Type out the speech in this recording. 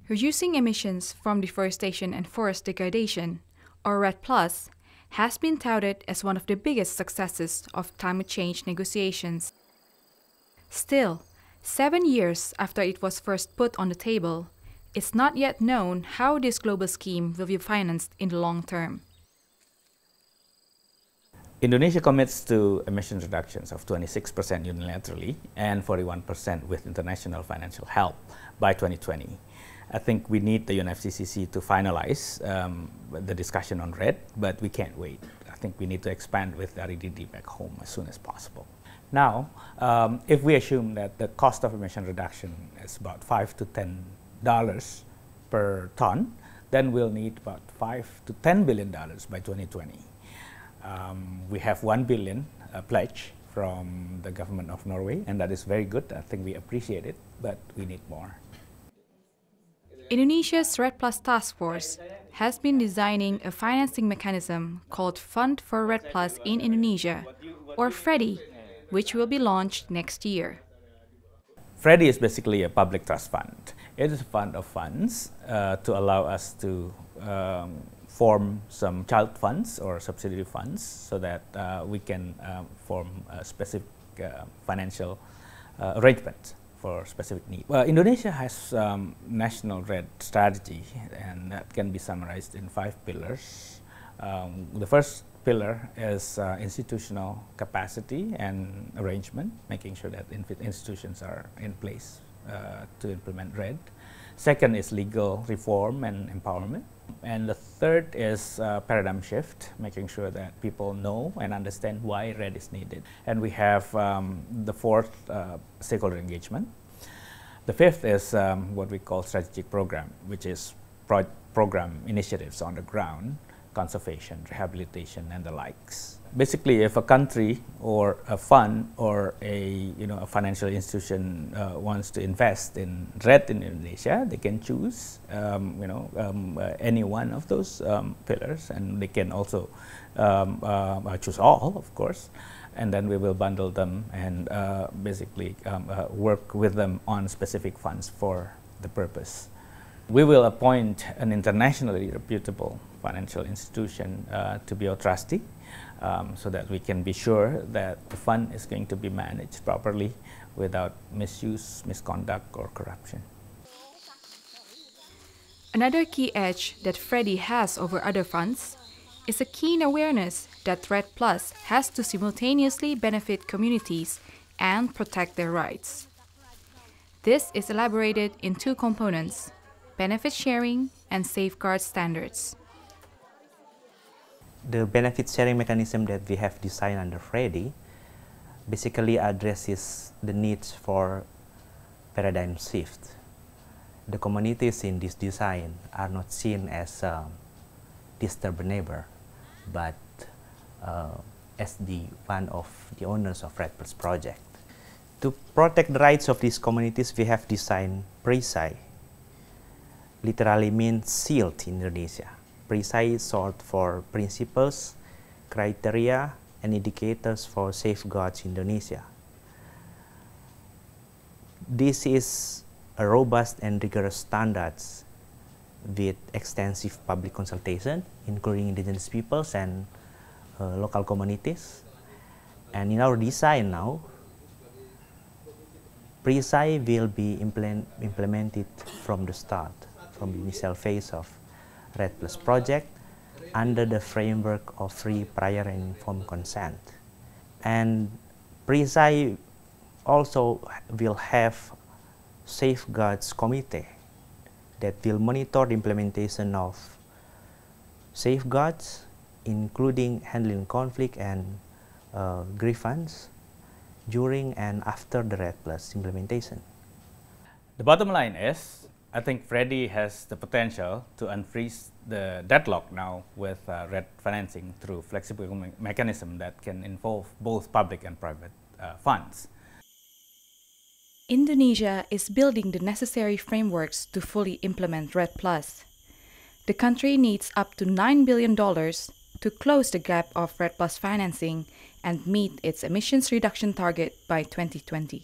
Reducing emissions from deforestation and forest degradation, or REDD+, has been touted as one of the biggest successes of climate change negotiations. Still, 7 years after it was first put on the table, it's not yet known how this global scheme will be financed in the long term. Indonesia commits to emission reductions of 26% unilaterally and 41% with international financial help by 2020. I think we need the UNFCCC to finalize the discussion on REDD, but we can't wait. I think we need to expand with REDD back home as soon as possible. Now, if we assume that the cost of emission reduction is about $5 to $10 per ton, then we'll need about $5 to $10 billion by 2020. We have 1 billion pledge from the government of Norway, and that is very good. I think we appreciate it, but we need more. Indonesia's REDD+ task force has been designing a financing mechanism called Fund for REDD+ in Indonesia, or FREDDI, which will be launched next year. FREDDI is basically a public trust fund. It is a fund of funds to allow us to form some child funds or subsidiary funds so that we can form a specific financial arrangement for specific needs. Indonesia has national REDD strategy, and that can be summarized in 5 pillars. The first pillar is institutional capacity and arrangement, making sure that institutions are in place to implement REDD. Second is legal reform and empowerment. And the third is paradigm shift, making sure that people know and understand why REDD is needed. And we have the fourth, stakeholder engagement. The fifth is what we call strategic program, which is program initiatives on the ground, conservation, rehabilitation, and the likes. Basically, if a country or a fund or a financial institution wants to invest in REDD in Indonesia, they can choose any one of those pillars, and they can also choose all, of course. And then we will bundle them and basically work with them on specific funds for the purpose. We will appoint an internationally reputable financial institution to be our trustee, so that we can be sure that the fund is going to be managed properly without misuse, misconduct, or corruption. Another key edge that FREDDI has over other funds is a keen awareness that REDD+ has to simultaneously benefit communities and protect their rights. This is elaborated in 2 components: benefit sharing and safeguard standards. The benefit sharing mechanism that we have designed under FREDDI basically addresses the needs for paradigm shift. The communities in this design are not seen as disturb neighbor, but as one of the owners of REDD+ project. To protect the rights of these communities, we have designed PRISAI. Literally means shield in Indonesia. PRISAI is short for Principles, Criteria, and Indicators for Safeguards Indonesia. This is a robust and rigorous standards with extensive public consultation, including indigenous peoples and local communities. And in our design now, PRISAI will be implemented from the start, from the initial phase of REDD+ project under the framework of free, prior, and informed consent. And PRISAI also will have safeguards committee that will monitor the implementation of safeguards, including handling conflict and grievance during and after the REDD+ implementation. The bottom line is, I think FREDDI has the potential to unfreeze the deadlock now with REDD financing through flexible mechanism that can involve both public and private funds. Indonesia is building the necessary frameworks to fully implement REDD+. The country needs up to $9 billion to close the gap of REDD+ financing and meet its emissions reduction target by 2020.